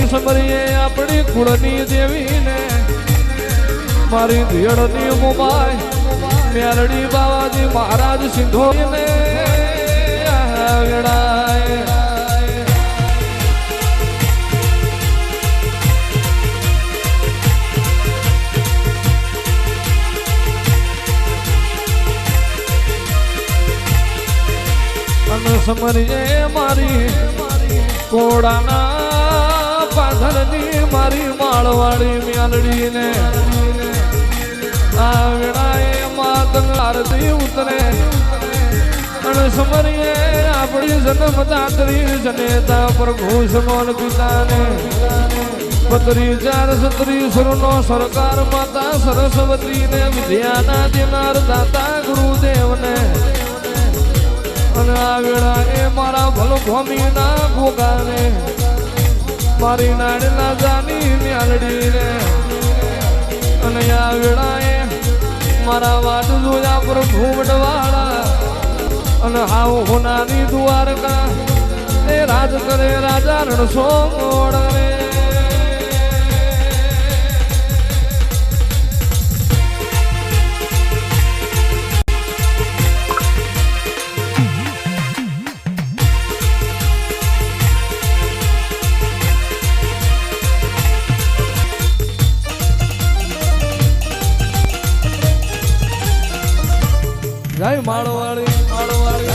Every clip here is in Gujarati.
સમરીએ આપણી કુળની દેવીને મારી ધીયડની મોબાઈ મેલડી બાવાજી મહારાજ સિંધોને વેળાએ સમરીએ મારી કોડાના પાથરની મારી માળવાળી મેલડીને આ વેળાએ માતંગ આરતી ઉતરે અને સમરીએ આપણી જન્મદાત્રી જનેતા પ્રભુ સમોલ પિતાને 32,436 સરકાર માતા સરસ્વતીને વિદ્યાના દેનાર દાતા ગુરુદેવને અને આ વેળાએ મારા ભલો ભૂમિના ભોગાને મારી નાડના જાની મેલડીને અને આ વેળાએ મારા વાટ જોયા પર ભૂમડવાળા અને હાવ હોનાની દ્વારકા એ રાજ કરે રાજા રણસો મોડે જય માળવાળી માળવાળી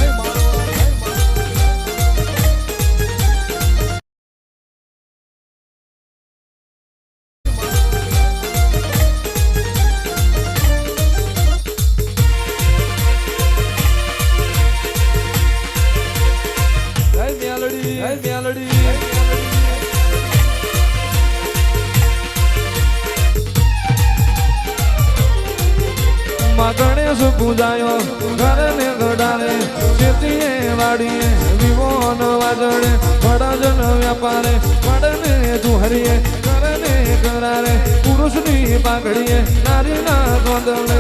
જય મેલડી જય મેલડી ગણેશ પૂજાયો ઘર ને ગડારે ખેતીએ વાડીએ વિવોન વાજડે વડજન વ્યાપારે વડને તુહરીએ કરને કરારે પુરુષની પાઘડીએ નારીના ગોદળે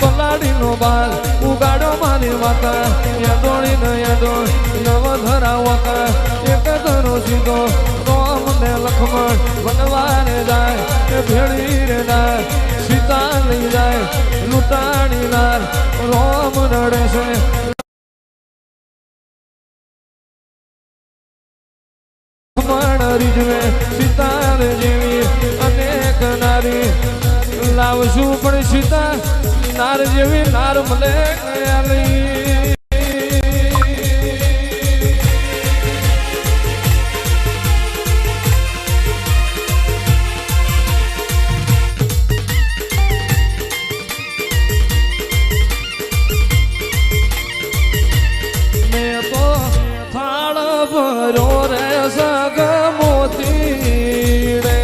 પલાડીનો બાલ ઉગાડો મારી માતા યાદોળી ન યાદો નવ ધરાવતા એક ધરો સીધો રોમ ને લખમણ વનવાને જાય કે ભેળી રે ના સીતા લઈ જાય લૂંટાણી લાલ રોમ નડે છે રીજવે સીતા જેવી અનેક નારી લાવશું પણ સીતા નાર જેવી નાર મળે મેં તો થાળ ભર્યો રે સગ મોતી રે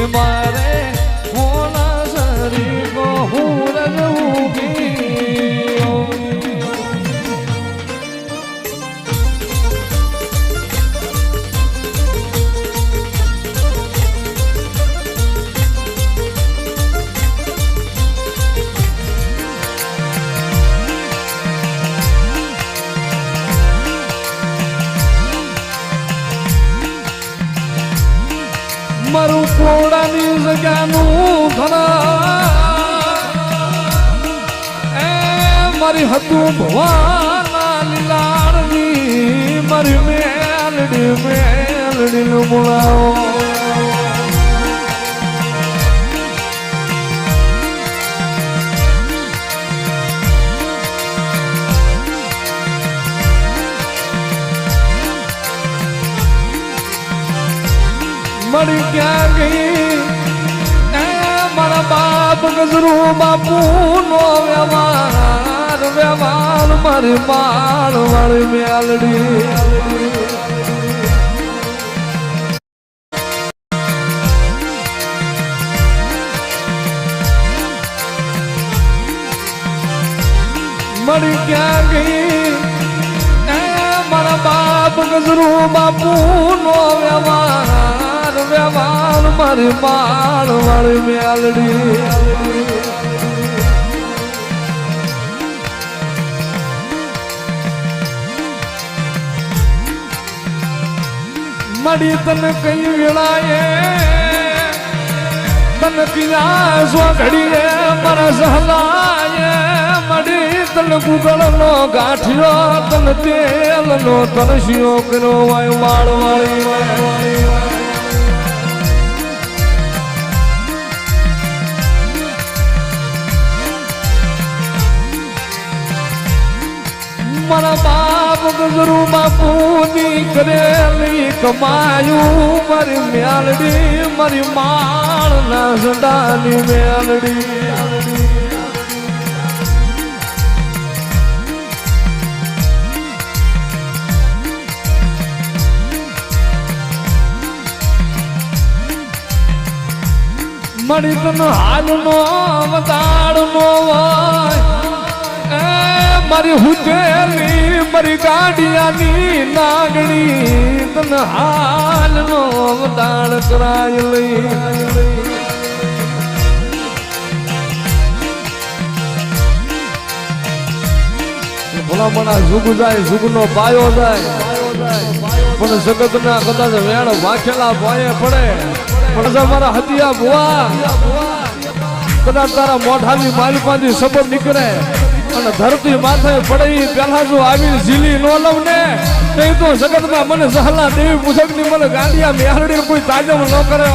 મારે હોના સરી કો હું રજૂગી મારું કોડાની જગ્યાનું ધરા એ મારી હતું ભવાના લીલાડની મારી મેલડી મેલડીનું મુળાઓ મળી ક્યાં ગઈ એ મારા બાપ ગજરું બાપુ નો વ્યવહાર વ્યવહાર મારી માળ વાળી મેલડી મળી ક્યાં ગઈ એ મારા બાપ ગજરું બાપુ નો વ્યવહાર વ્યવહાર મારી માળ વાળી મેલડી મળી તને કઈ વેળાએ તને કિયા સો ઘડીએ મારા સહલાએ મળી તને ગુગળ નો ગાંઠિયો તને તેલ નો તરસ્યો કર્યો વાય વાળ વાળી મારા બાપ ગજરું બાપુ ની કરેલી કમાયું મારી મેલડી મારી માળ ના સડાની મેલડી મળી તને હાલ નો અવતાર નો મારી હુજેલી મારી ગાડિયાની નાગણી તને હાલ નો અવતાર કરાય લઈ ભલામણા જુગ જાય જુગ નો પાયો જાય પણ જગત ના કદાચ વેણ વાંખેલા ભોયે પડે પણ મારા હતિયા ભુવા કદાચ તારા મોઢાની માલિપાથી સબબ નીકળે અને ધરતી માથે પડે પેલા જો આવી ઝીલી નો લવ ને નહીં તો જગતમાં મને સહલા દેવી પુસ્તકની મને ગાંડિયા મેહરડી કોઈ તાજમ ન કરે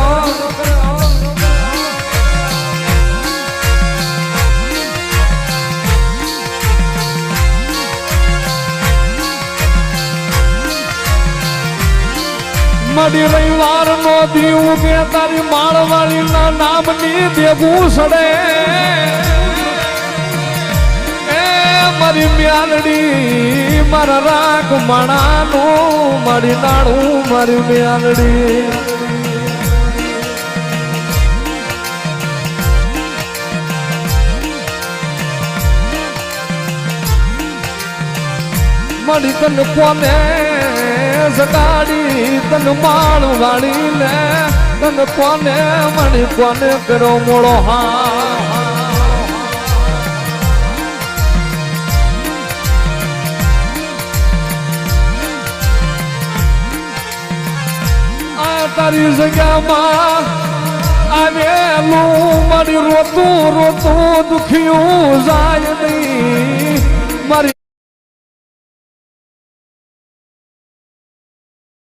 મળી રવિવાર નો દીવ કે તારી માળવાળી ના નામની દેવું સડે મારી મ્યાલડી મારા રાગ માણાનું મારી નાણું મારી મ્યાલડી મળી તને કોને સગાડી તને માળ વાળી ને તને કોને મળી કોને કરો મોડો હા તારી જગ્યામાં આવેલું મારી રોતું રોતું દુખ્યું જાય નહીં મારી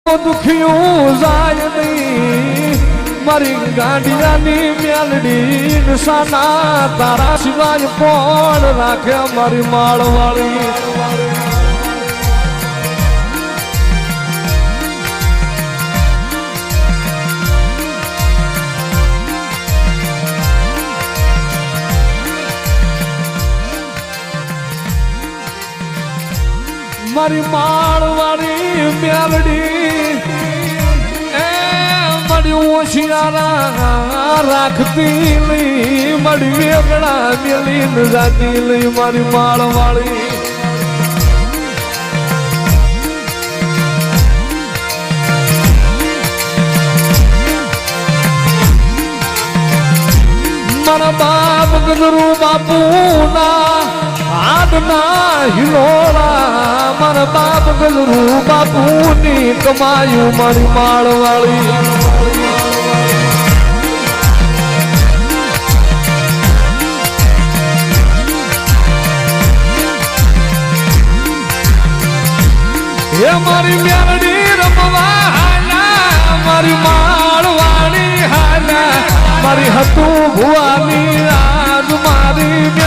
દુખ્યું જાય નહીં મારી ગાંડિયાની મેલડી નિશાના તારા સિવાય કોણ રાખે મારી માળવાળી મારી માળવાળી મેલડી એ મળી હોશિયારા રાખતી લઈ મળી વેગળા મેલી જાતી લઈ મારી માળવાળી મારા બાપ ગજરું બાપુ ના આદના હિલોળા મારા બાપ ગજરું બાપુની કમાયું મારી માળવાળી હે મારી મેલડી રમવા હાલા મારી માળવાળી હાલા મારી હતું ભુવાની આજ મારી